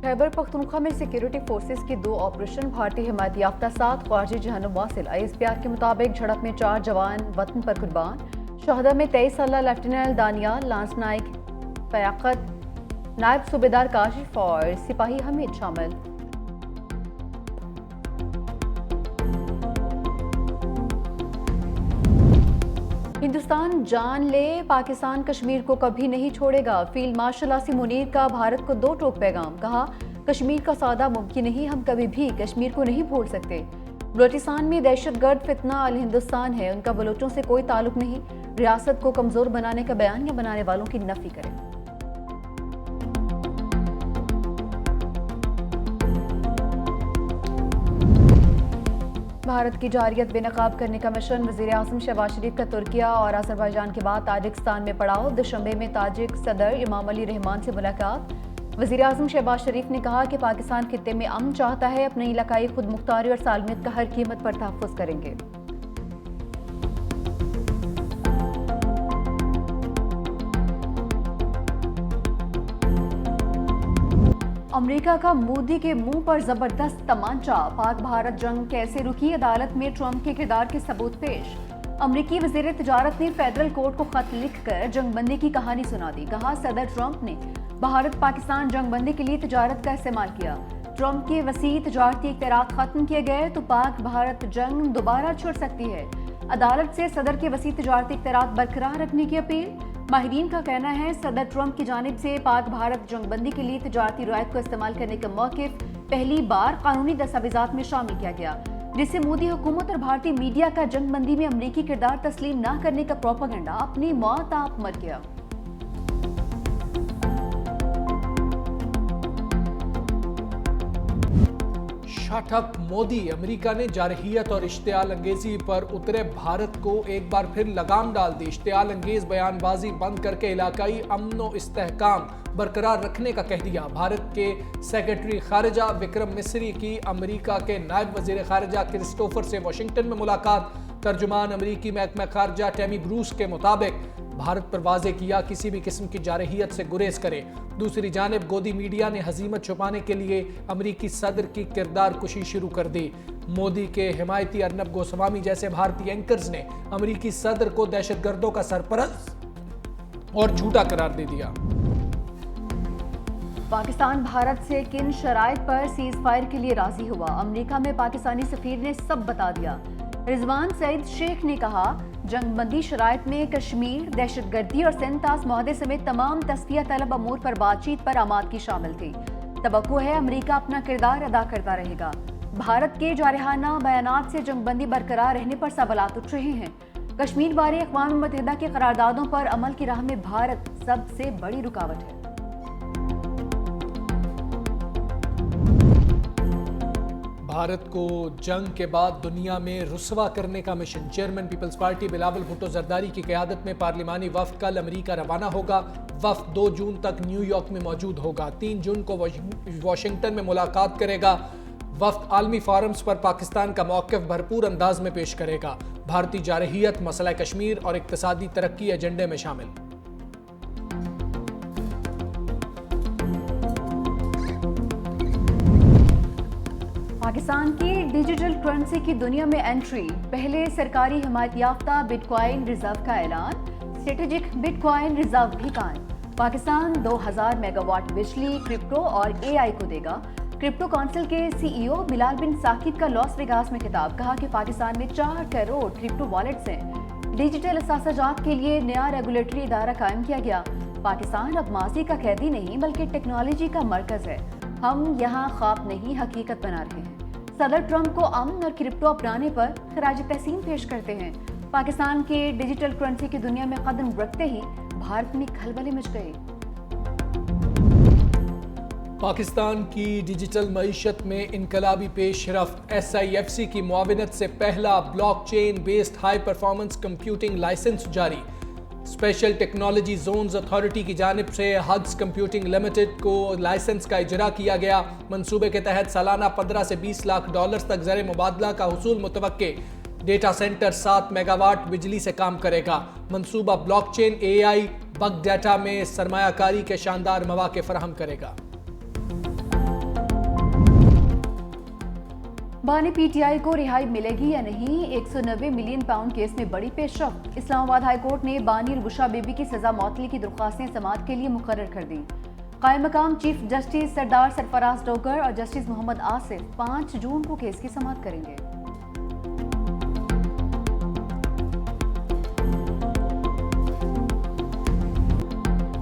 खैबर पख्तूनख्वा में security forces के 2 operation, भारतीय हिमायत याफ्ता 7 ख्वारजी जहन्नुम वासिल। ISPR के मुताबिक झड़प में 4 जवान वतन पर कुर्बान। शहदा में 23 साला लेफ्टिनेंट दानियाल, लांस नाइक फयाकत, नायब सूबेदार काशिफ और सिपाही हमीद शामिल। हिंदुस्तान जान ले, पाकिस्तान कश्मीर को कभी नहीं छोड़ेगा। फील्ड मार्शल आसिम मुनीर का भारत को 2 टोक पैगाम। कहा, कश्मीर का सौदा मुमकिन नहीं, हम कभी भी कश्मीर को नहीं भूल सकते। बलूचिस्तान में दहशतगर्द फितना अल हिंदुस्तान है, उनका बलोचों से कोई ताल्लुक नहीं। रियासत को कमजोर बनाने का बयानिया बनाने वालों की नफी करें। भारत की जारियत बेनकाब करने का मिशन, वज़ीर-ए-आज़म शहबाज शरीफ का तुर्किया और अज़रबैजान के बाद ताजिकिस्तान में पड़ाव। दुशंबे में ताजिक सदर इमाम अली रहमान से मुलाकात। वज़ीर-ए-आज़म शहबाज शरीफ ने कहा कि पाकिस्तान खित्ते में अमन चाहता है, अपनी इलाकाई खुद मुख्तारी और सालमियत का हर कीमत पर तहफ़्फ़ुज़ करेंगे। अमेरिका का मोदी के मुंह पर जबरदस्त तमांचा, पाक भारत जंग कैसे रुकी, अदालत में ट्रंप के किरदार के सबूत पेश। अमेरिकी वज़ीर तिजारत ने फेडरल कोर्ट को खत लिखकर जंगबंदी की कहानी सुना दी। कहा, सदर ट्रंप ने भारत पाकिस्तान जंगबंदी के लिए तिजारत का इस्तेमाल किया। ट्रंप के वसी तिजारती इख्तियारात खत्म किए गए तो पाक भारत जंग दोबारा छिड़ सकती है। अदालत से सदर के वसी तिजारती इख्तियारात बरकरार रखने की अपील। माहिरीन का कहना है, सदर ट्रंप की जानिब से पाक भारत जंगबंदी के लिए तिजारती रियायत को इस्तेमाल करने का मौक़िफ़ पहली बार कानूनी दस्तावेज़ात में शामिल किया गया, जिससे मोदी हुकूमत और भारतीय मीडिया का जंगबंदी में अमरीकी किरदार तस्लीम न करने का प्रोपेगेंडा अपनी मौत आप मर गया। Shut up Modi. अमेरिका ने जारहियत और इश्तियाल अंगेजी पर उतरे भारत को एक बार फिर लगाम डाल दी। इश्तियाल अंगेज बयानबाजी बंद करके इलाकाई अमन व इस्तेहकाम बरकरार रखने का कह दिया। भारत के सेक्रेटरी खारिजा विक्रम मिस्री की अमेरिका के नायब वजीर खारिजा क्रिस्टोफर से वाशिंगटन में मुलाकात। तर्जुमान अमेरिकी महकमा खारिजा टैमी ब्रूस के मुताबिक भारत पर वाज़ेह किया, किसी भी किस्म की जारहियत से गुरेज करे। दूसरी जानिब गोदी मीडिया ने हजीमत छुपाने के लिए अमेरिकी सदर की किरदार कुशी शुरू कर दी। मोदी के हिमायती अर्नब गोस्वामी जैसे भारतीय एंकर्स ने अमेरिकी सदर को दहशतगर्दों का सरपरस्त और झूठा करार दे दिया। पाकिस्तान भारत से किन शराइत पर सीज फायर के लिए राजी हुआ, अमेरिका में पाकिस्तानी सफीर ने सब बता दिया। रिजवान सईद शेख ने कहा, जंगबंदी शराइत में कश्मीर, दहशतगर्दी और सेंतास मुआहदे समेत तमाम तस्फिया तलब अमूर पर बातचीत पर आमादगी शामिल थी। तवक्को है अमेरिका अपना किरदार अदा करता रहेगा। भारत के जारहाना बयानात से जंगबंदी बरकरार रहने पर सवालात उठ रहे हैं। कश्मीर बारे अक़वाम मुत्तहिदा के करारदादों पर अमल की राह में भारत सबसे बड़ी रुकावट है। भारत को जंग के बाद दुनिया में रुसवा करने का मिशन। चेयरमैन पीपल्स पार्टी बिलावल भुट्टो जरदारी की क़यादत में पार्लिमानी वफ़द कल अमेरिका रवाना होगा। वफ़द 2 जून तक न्यूयॉर्क में मौजूद होगा। 3 जून को वाशिंगटन में मुलाकात करेगा। वफ़द आलमी फोरम्स पर पाकिस्तान का मौक़िफ़ भरपूर अंदाज में पेश करेगा। भारतीय जारहियत, मसला कश्मीर और इक़्तिसादी तरक्की एजेंडे में शामिल। पाकिस्तान की डिजिटल करेंसी की दुनिया में एंट्री, पहले सरकारी हिमायत याफ्ता बिटकॉइन रिजर्व का ऐलान, स्ट्रेटेजिक बिटकॉइन रिजर्व भी कायम। पाकिस्तान 2000 मेगावाट बिजली क्रिप्टो और AI को देगा। क्रिप्टो काउंसिल के CEO बिलाल बिन साकिब का लॉस वेगास में खिताब। कहा कि पाकिस्तान में 4 करोड़ क्रिप्टो वॉलेट्स हैं। डिजिटल असासाजात के लिए नया रेगुलेटरी इदारा कायम किया गया। पाकिस्तान अब माजी का कैदी नहीं बल्कि टेक्नोलॉजी का मरकज है। हम यहाँ ख्वाब नहीं हकीकत बना रहे हैं। सदर ट्रंप को अमन और क्रिप्टो अपनाने पर खराज तहसीन पेश करते हैं। पाकिस्तान के डिजिटल करेंसी की दुनिया में कदम रखते ही भारत में खलबली मच गई। पाकिस्तान की डिजिटल मईशत में इनकलाबी पेशरफ्त। SIFC की मुआविनत से पहला blockchain based high performance computing license जारी। स्पेशल टेक्नोलॉजी जोन्स अथॉरिटी की जानिब से हग्स कंप्यूटिंग लिमिटेड को लाइसेंस का इजरा किया गया। मंसूबे के तहत सालाना 15 से 20 लाख डॉलर्स तक ज़र मुबादला का हुसूल मुतवक्के। डेटा सेंटर 7 मेगावाट बिजली से काम करेगा। मंसूबा ब्लॉकचेन, AI, बग डाटा में सरमायाकारी के शानदार मौके फराहम करेगा। बानी पीटीआई को रिहाई मिलेगी या नहीं, 190 मिलियन पाउंड केस में बड़ी पेशरफ। इस्लामाबाद हाई कोर्ट ने बानी और बुशरा बीबी की सजा मौतली की दरख्वास्तें समाअत के लिए मुकर्रर कर दी। कायम मकाम चीफ जस्टिस सरदार सरफराज डोगर और जस्टिस मोहम्मद आसिफ 5 जून को केस की समाअत करेंगे।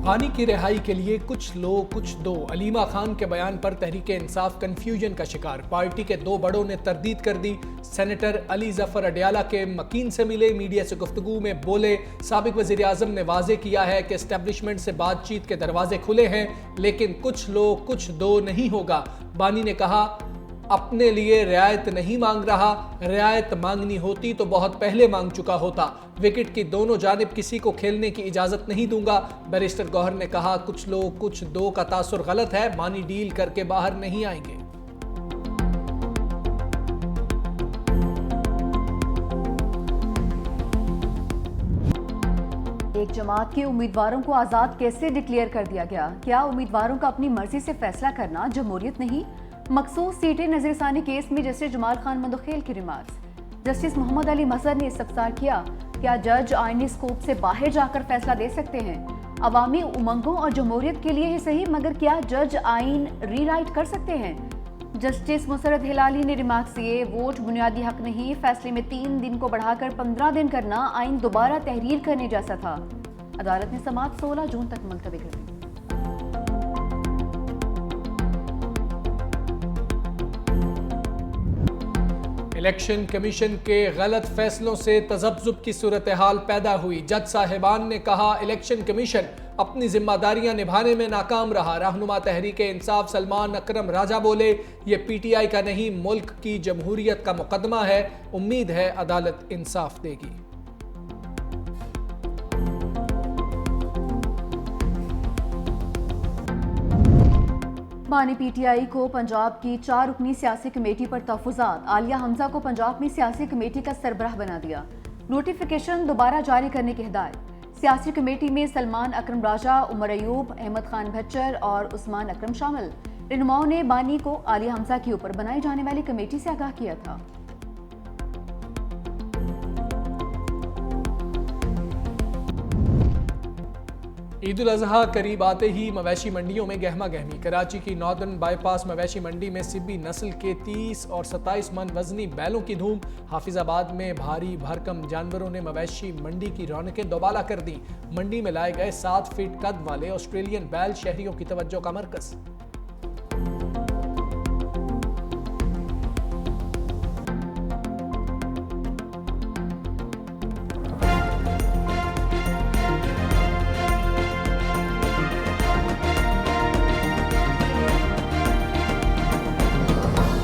बानी की रिहाई के लिए कुछ लो कुछ दो। अलीमा खान के बयान पर तहरीक इंसाफ कंफ्यूजन का शिकार। पार्टी के 2 बड़ों ने तरदीद कर दी। सेनेटर अली जफर अडयाला के मकीन से मिले, मीडिया से गुफ्तगू में बोले। साबिक वज़ीर आज़म ने वाज़े किया है कि एस्टेब्लिशमेंट से बातचीत के दरवाजे खुले हैं, लेकिन कुछ लो कुछ दो नहीं होगा। बानी ने कहा, अपने लिए रियायत नहीं मांग रहा, रियायत मांगनी होती तो बहुत पहले मांग चुका होता। विकेट की दोनों जानिब किसी को खेलने की इजाजत नहीं दूंगा। बैरिस्टर गौहर ने कहा, कुछ लोग कुछ दो का तासुर गलत है, बानी डील करके बाहर नहीं आएंगे। एक जमात के उम्मीदवारों को आजाद कैसे डिक्लेयर कर दिया गया? क्या उम्मीदवारों का अपनी मर्जी से फैसला करना जमहूरियत नहीं? मखसूस सीटें नजरसानी केस में जस्टिस जमाल खान मंदोखेल की रिमार्क्स। जस्टिस मोहम्मद अली मजहर ने इस्तफसार किया, क्या जज आईनी स्कोप से बाहर जाकर फैसला दे सकते हैं? अवामी उमंगों और जमहूरियत के लिए ही सही, मगर क्या जज आइन रीराइट कर सकते हैं? जस्टिस मुसरत हिलाली ने रिमार्क्स दिए, वोट बुनियादी हक नहीं, फैसले में 3 दिन को बढ़ाकर 15 दिन करना आइन दोबारा तहरीर करने जैसा था। अदालत ने समाअत 16 जून तक मुलतवी कर दी। इलेक्शन कमीशन के गलत फैसलों से तज़ब्ज़ुब की सूरत हाल पैदा हुई। जज साहिबान ने कहा, इलेक्शन कमीशन अपनी जिम्मेदारियां निभाने में नाकाम रहा। रहनुमा तहरीक इंसाफ सलमान अकरम राजा बोले, ये पीटीआई का नहीं, मुल्क की जमहूरियत का मुकदमा है। उम्मीद है अदालत इंसाफ देगी। बानी पीटीआई को पंजाब की 4 रुकनी सियासी कमेटी पर तहफ़्फ़ुज़ात। आलिया हमजा को पंजाब में सियासी कमेटी का सरबराह बना दिया। नोटिफिकेशन दोबारा जारी करने की हिदायत। सियासी कमेटी में सलमान अकरम राजा, उमर अयूब, अहमद खान भच्चर और उस्मान अकरम शामिल। रहनुमाओं ने बानी को आलिया हमजा के ऊपर बनाई जाने वाली कमेटी से आगाह किया था। ईद उल अज़हा करीब आते ही मवेशी मंडियों में गहमा गहमी। कराची की नॉर्दर्न बाईपास मवेशी मंडी में सिब्बी नस्ल के 30 और 27 मन वजनी बैलों की धूम। हाफिजाबाद में भारी भरकम जानवरों ने मवेशी मंडी की रौनकें दोबाला कर दी। मंडी में लाए गए 7 फीट कद वाले ऑस्ट्रेलियन बैल शहरियों की तवज्जो का मरकज।